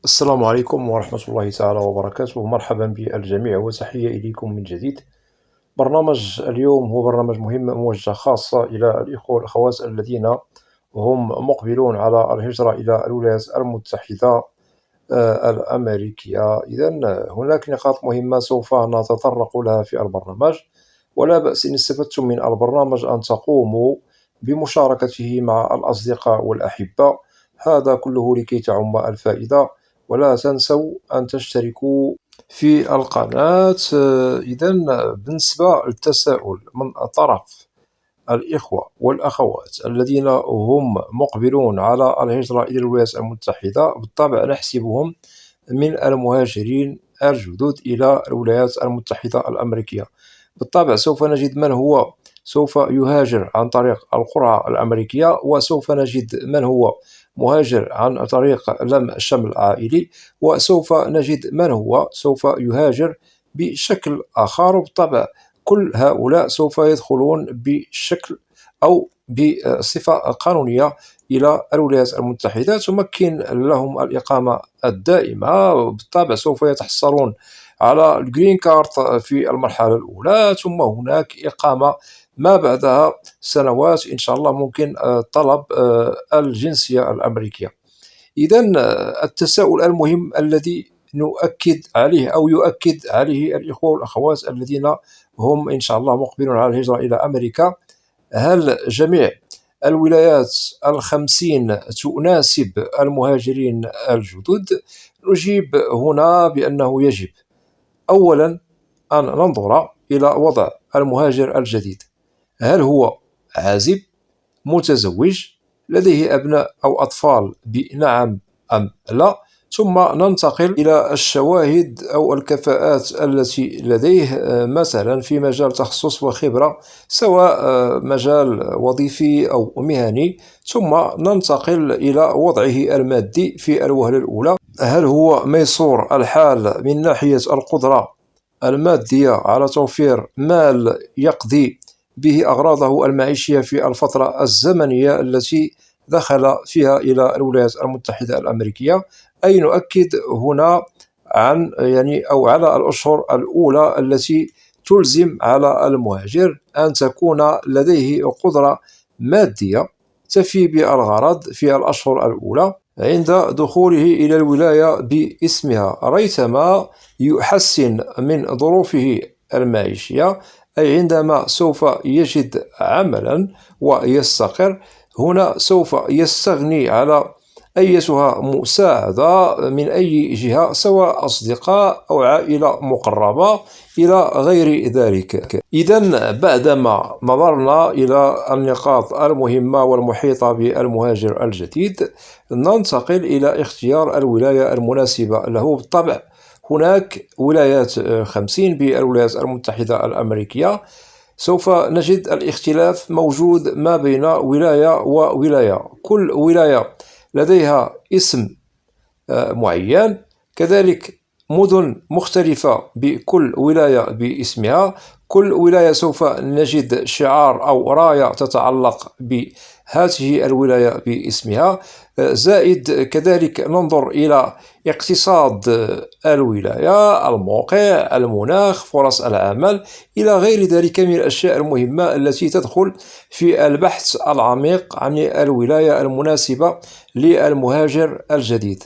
السلام عليكم ورحمة الله تعالى وبركاته، مرحبا بالجميع وتحية إليكم من جديد. برنامج اليوم هو برنامج مهم موجه خاصة إلى الإخوة والأخوات الذين هم مقبلون على الهجرة إلى الولايات المتحدة الأمريكية. إذن هناك نقاط مهمة سوف نتطرق لها في البرنامج، ولا بأس إن استفدتم من البرنامج أن تقوموا بمشاركته مع الأصدقاء والأحبة، هذا كله لكي تعم الفائدة. ولا تنسوا أن تشتركوا في القناة. إذن بالنسبة للتساؤل من طرف الإخوة والأخوات الذين هم مقبلون على الهجرة إلى الولايات المتحدة، بالطبع نحسبهم من المهاجرين الجدد إلى الولايات المتحدة الأمريكية. بالطبع سوف نجد من هو سوف يهاجر عن طريق القرعة الأمريكية، وسوف نجد من هو مهاجر عن طريق لم شمل عائلي، وسوف نجد من هو سوف يهاجر بشكل آخر. وبالطبع كل هؤلاء سوف يدخلون بشكل أو بصفة قانونية إلى الولايات المتحدة، تمكن لهم الإقامة الدائمة. بالطبع سوف يتحصلون على الجرين كارت في المرحلة الأولى، ثم هناك إقامة ما بعدها سنوات إن شاء الله، ممكن طلب الجنسية الأمريكية. إذن التساؤل المهم الذي نؤكد عليه أو يؤكد عليه الإخوة والأخوات الذين هم إن شاء الله مقبلون على الهجرة إلى أمريكا: هل جميع الولايات ال50 تناسب المهاجرين الجدد؟ نجيب هنا بأنه يجب أولا أن ننظر إلى وضع المهاجر الجديد. هل هو عازب، متزوج، لديه أبناء أو أطفال بنعم أم لا؟ ثم ننتقل إلى الشواهد أو الكفاءات التي لديه، مثلا في مجال تخصص وخبرة، سواء مجال وظيفي أو مهني. ثم ننتقل إلى وضعه المادي في الوهلة الأولى: هل هو ميسور الحال من ناحية القدرة المادية على توفير مال يقضي به أغراضه المعيشية في الفترة الزمنية التي دخل فيها إلى الولايات المتحدة الأمريكية؟ أي نؤكد هنا عن أو على الأشهر الأولى التي تلزم على المهاجر أن تكون لديه قدرة مادية تفي بالغرض في الأشهر الأولى عند دخوله إلى الولاية باسمها، ريثما يحسن من ظروفه المعيشية، أي عندما سوف يجد عملا ويستقر. هنا سوف يستغني على أيتها مساعدة من أي جهة، سواء أصدقاء أو عائلة مقربة إلى غير ذلك. إذن بعدما نظرنا إلى النقاط المهمة والمحيطة بالمهاجر الجديد، ننتقل إلى اختيار الولاية المناسبة له. بالطبع هناك ولايات 50 بالولايات المتحدة الأمريكية. سوف نجد الاختلاف موجود ما بين ولاية وولاية، كل ولاية لديها اسم معين، كذلك مدن مختلفة بكل ولاية باسمها. كل ولاية سوف نجد شعار أو راية تتعلق بهذه الولاية باسمها. زائد كذلك ننظر إلى اقتصاد الولاية، الموقع، المناخ، فرص العمل، إلى غير ذلك من الأشياء المهمة التي تدخل في البحث العميق عن الولاية المناسبة للمهاجر الجديد.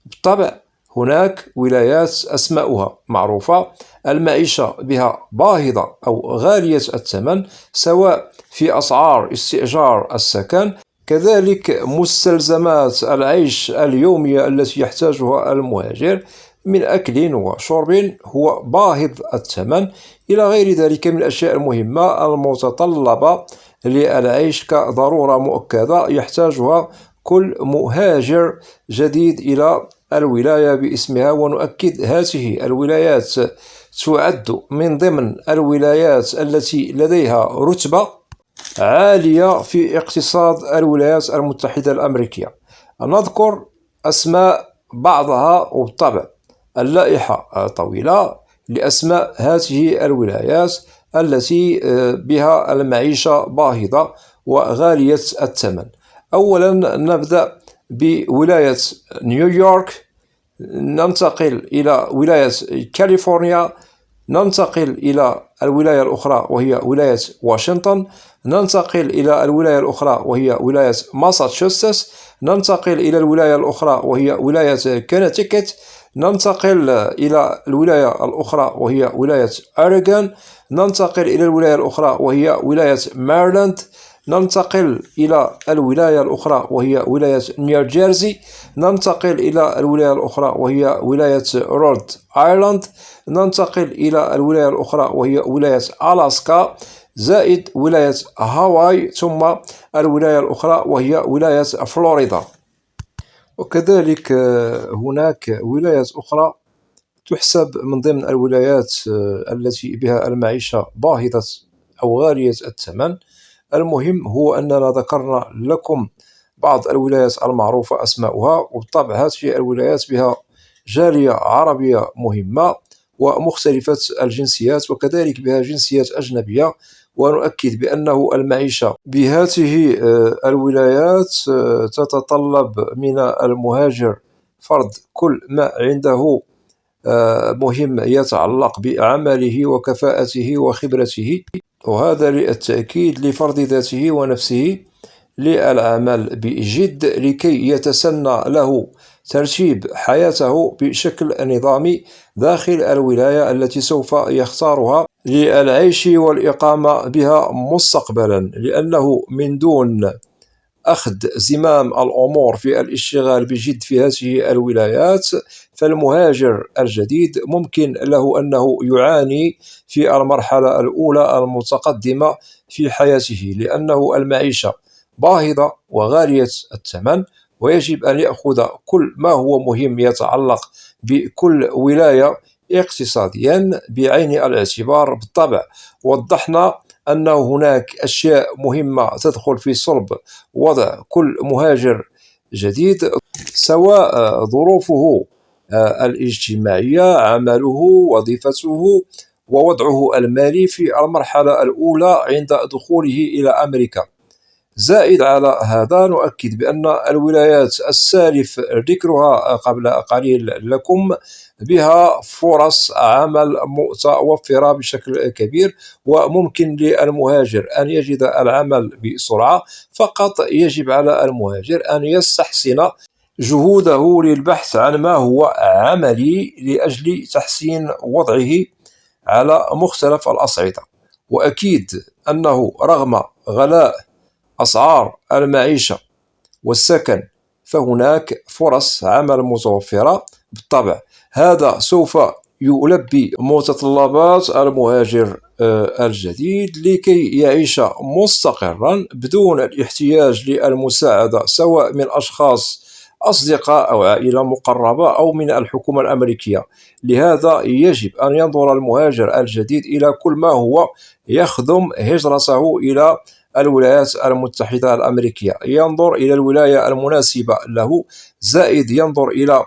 بالطبع هناك ولايات أسماؤها معروفة، المعيشة بها باهظة أو غالية الثمن، سواء في أسعار استئجار السكن، كذلك مستلزمات العيش اليومية التي يحتاجها المهاجر من أكل وشرب هو باهظ الثمن، إلى غير ذلك من الأشياء المهمة المتطلبة للعيش كضرورة مؤكدة يحتاجها كل مهاجر جديد إلى الولاية باسمها. ونؤكد هذه الولايات تعد من ضمن الولايات التي لديها رتبة عالية في اقتصاد الولايات المتحدة الأمريكية. نذكر أسماء بعضها، وبالطبع اللائحة طويلة لأسماء هذه الولايات التي بها المعيشة باهظة وغالية الثمن. أولا نبدأ بولاية نيويورك، ننتقل إلى ولاية كاليفورنيا، ننتقل إلى الولاية الأخرى وهي ولاية واشنطن، ننتقل إلى الولاية الأخرى وهي ولاية ماساتشوستس، ننتقل إلى الولاية الأخرى وهي ولاية كونتيكت، ننتقل إلى الولاية الأخرى وهي ولاية أوريغون، ننتقل إلى الولاية الأخرى وهي ولاية ماريلاند، ننتقل إلى الولاية الأخرى وهي ولاية نيوجيرسي، ننتقل إلى الولاية الأخرى وهي ولاية رود آيلاند، ننتقل إلى الولاية الأخرى وهي ولاية ألاسكا، زائد ولاية هاواي، ثم الولاية الأخرى وهي ولاية فلوريدا. وكذلك هناك ولايات أخرى تحسب من ضمن الولايات التي بها المعيشة باهظة أو غالية الثمن. المهم هو أننا ذكرنا لكم بعض الولايات المعروفة أسماؤها، وبالطبع هذه الولايات بها جالية عربية مهمة ومختلفة الجنسيات، وكذلك بها جنسيات أجنبية. ونؤكد بأنه المعيشة بهذه الولايات تتطلب من المهاجر فرض كل ما عنده مهم يتعلق بعمله وكفاءته وخبرته، وهذا للتأكيد لفرض ذاته ونفسه للعمل بجد لكي يتسنى له ترتيب حياته بشكل نظامي داخل الولاية التي سوف يختارها للعيش والإقامة بها مستقبلا. لأنه من دون أخذ زمام الأمور في الاشتغال بجد في هذه الولايات، فالمهاجر الجديد ممكن له أنه يعاني في المرحلة الأولى المتقدمة في حياته، لأنه المعيشة باهظة وغالية الثمن، ويجب أن يأخذ كل ما هو مهم يتعلق بكل ولاية اقتصاديا بعين الاعتبار. بالطبع وضحنا أن هناك أشياء مهمة تدخل في صلب وضع كل مهاجر جديد، سواء ظروفه الاجتماعية، عمله، وظيفته، ووضعه المالي في المرحلة الأولى عند دخوله إلى أمريكا. زائد على هذا نؤكد بأن الولايات السالف ذكرها قبل قليل لكم بها فرص عمل متوفرة بشكل كبير، وممكن للمهاجر أن يجد العمل بسرعة. فقط يجب على المهاجر أن يستحسن جهوده للبحث عن ما هو عملي لأجل تحسين وضعه على مختلف الأصعدة. وأكيد أنه رغم غلاء أسعار المعيشة والسكن فهناك فرص عمل متوفرة. بالطبع هذا سوف يلبي متطلبات المهاجر الجديد لكي يعيش مستقرا بدون الاحتياج للمساعدة سواء من أشخاص أصدقاء أو عائلة مقربة أو من الحكومة الأمريكية. لهذا يجب أن ينظر المهاجر الجديد إلى كل ما هو يخدم هجرته إلى الولايات المتحدة الأمريكية، ينظر إلى الولاية المناسبة له، زائد ينظر إلى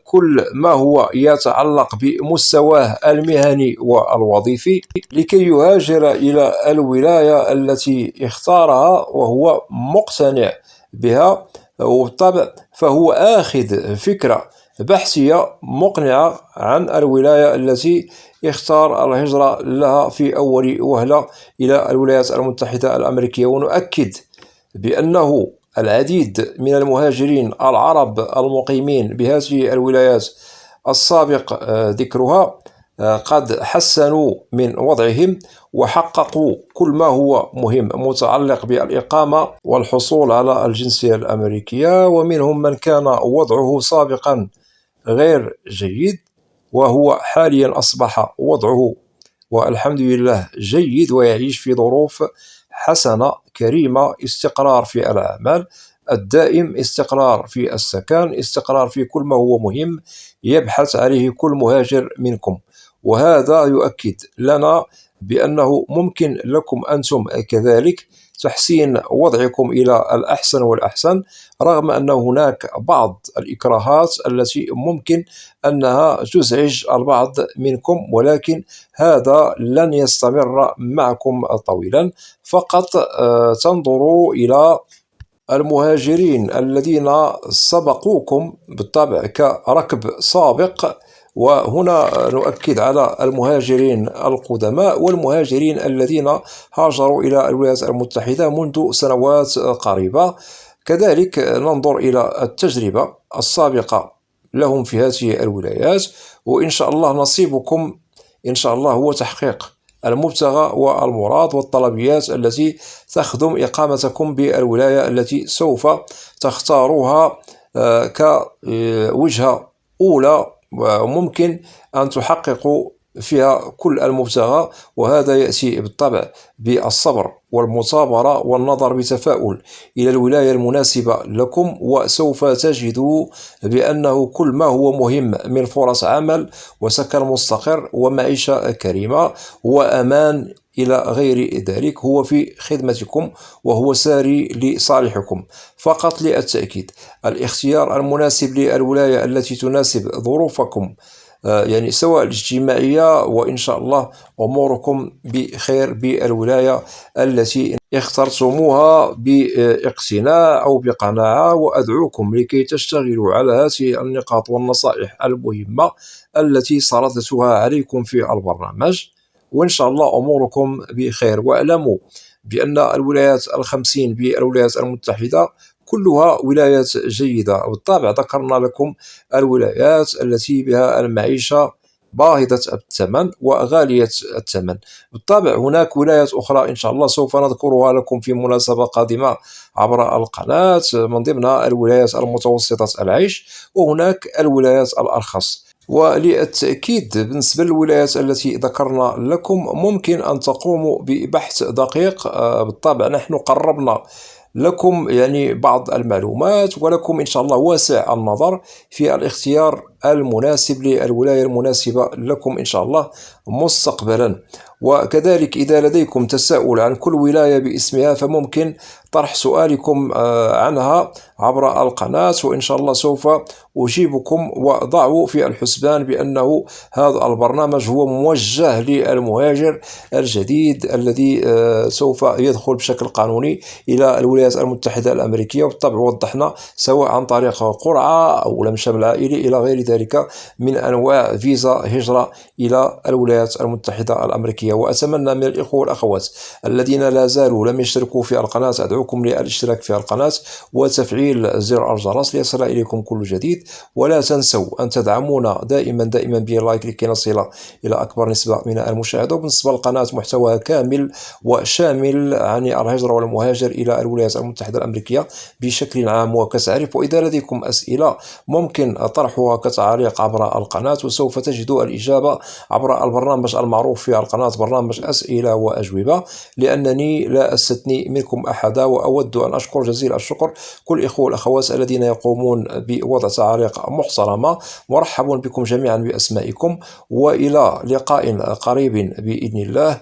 كل ما هو يتعلق بمستواه المهني والوظيفي لكي يهاجر إلى الولاية التي اختارها وهو مقتنع بها. وبالطبع فهو آخذ فكرة بحثية مقنعة عن الولاية التي اختار الهجرة لها في أول وهلة إلى الولايات المتحدة الأمريكية. ونؤكد بأنه العديد من المهاجرين العرب المقيمين بهذه الولايات السابق ذكرها قد حسنوا من وضعهم وحققوا كل ما هو مهم متعلق بالإقامة والحصول على الجنسية الأمريكية، ومنهم من كان وضعه سابقا غير جيد وهو حاليا أصبح وضعه والحمد لله جيد، ويعيش في ظروف حسنة كريمة، استقرار في الأعمال الدائم، استقرار في السكن، استقرار في كل ما هو مهم يبحث عليه كل مهاجر منكم. وهذا يؤكد لنا بأنه ممكن لكم أنتم كذلك تحسين وضعكم إلى الأحسن والأحسن، رغم أن هناك بعض الإكراهات التي ممكن أنها تزعج البعض منكم، ولكن هذا لن يستمر معكم طويلا. فقط تنظروا إلى المهاجرين الذين سبقوكم بالطبع كركب سابق. وهنا نؤكد على المهاجرين القدماء والمهاجرين الذين هاجروا إلى الولايات المتحدة منذ سنوات قريبة. كذلك ننظر إلى التجربة السابقة لهم في هذه الولايات، وإن شاء الله نصيبكم إن شاء الله هو تحقيق المبتغى والمراد والطلبيات التي تخدم إقامتكم بالولاية التي سوف تختاروها كوجهة أولى، وممكن أن تحققوا فيها كل المبتغى. وهذا يأتي بالطبع بالصبر والمثابرة والنظر بتفاؤل إلى الولاية المناسبة لكم، وسوف تجدوا بأنه كل ما هو مهم من فرص عمل وسكن مستقر ومعيشة كريمة وأمان إلى غير ذلك هو في خدمتكم وهو ساري لصالحكم. فقط للتأكيد، الاختيار المناسب للولاية التي تناسب ظروفكم يعني سواء الاجتماعية، وإن شاء الله أموركم بخير بالولاية التي اخترتموها باقتناع أو بقناعة. وأدعوكم لكي تشتغلوا على هذه النقاط والنصائح المهمة التي سردتها عليكم في البرنامج، وإن شاء الله أموركم بخير. واعلموا بأن الولايات الخمسين بالولايات المتحدة كلها ولايات جيدة. بالطبع ذكرنا لكم الولايات التي بها المعيشة باهظة الثمن وغالية الثمن. بالطبع هناك ولايات أخرى إن شاء الله سوف نذكرها لكم في مناسبة قادمة عبر القناة، من ضمنها الولايات المتوسطة العيش، وهناك الولايات الأرخص. وللتأكيد بالنسبة للولايات التي ذكرنا لكم ممكن أن تقوموا ببحث دقيق. بالطبع نحن قربنا لكم يعني بعض المعلومات، ولكم إن شاء الله واسع النظر في الاختيار المناسب للولاية المناسبة لكم إن شاء الله مستقبلا. وكذلك إذا لديكم تساؤل عن كل ولاية باسمها فممكن طرح سؤالكم عنها عبر القناة، وإن شاء الله سوف أجيبكم. وضعوا في الحسبان بأنه هذا البرنامج هو موجه للمهاجر الجديد الذي سوف يدخل بشكل قانوني إلى الولايات المتحدة الأمريكية. وبالطبع وضحنا سواء عن طريق قرعة أو لم شمل عائلي إلى غير ذلك من أنواع فيزا هجرة إلى الولايات المتحدة الأمريكية. وأتمنى من الإخوة والأخوات الذين لا زالوا لم يشتركوا في القناة أدعوكم للاشتراك في القناة وتفعيل زر الجرس ليصل إليكم كل جديد. ولا تنسوا أن تدعمونا دائما باللايك لكي نصل إلى أكبر نسبة من المشاهدة. وبالنسبة للقناة محتواها كامل وشامل عن الهجرة والمهاجر إلى الولايات المتحدة الأمريكية بشكل عام وكتعريف. وإذا لديكم أسئلة ممكن طرحها كتعليق عبر القناة، وسوف تجدوا الإجابة عبر البرنامج المعروف في القناة برنامج أسئلة وأجوبة، لأنني لا أستثني منكم أحدا. وأود أن أشكر جزيل الشكر كل الإخوة والأخوات الذين يقومون بوضع تعليق محترمة. مرحبا بكم جميعا بأسمائكم، وإلى لقاء قريب بإذن الله.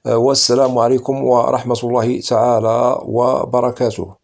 والسلام عليكم ورحمة الله تعالى وبركاته.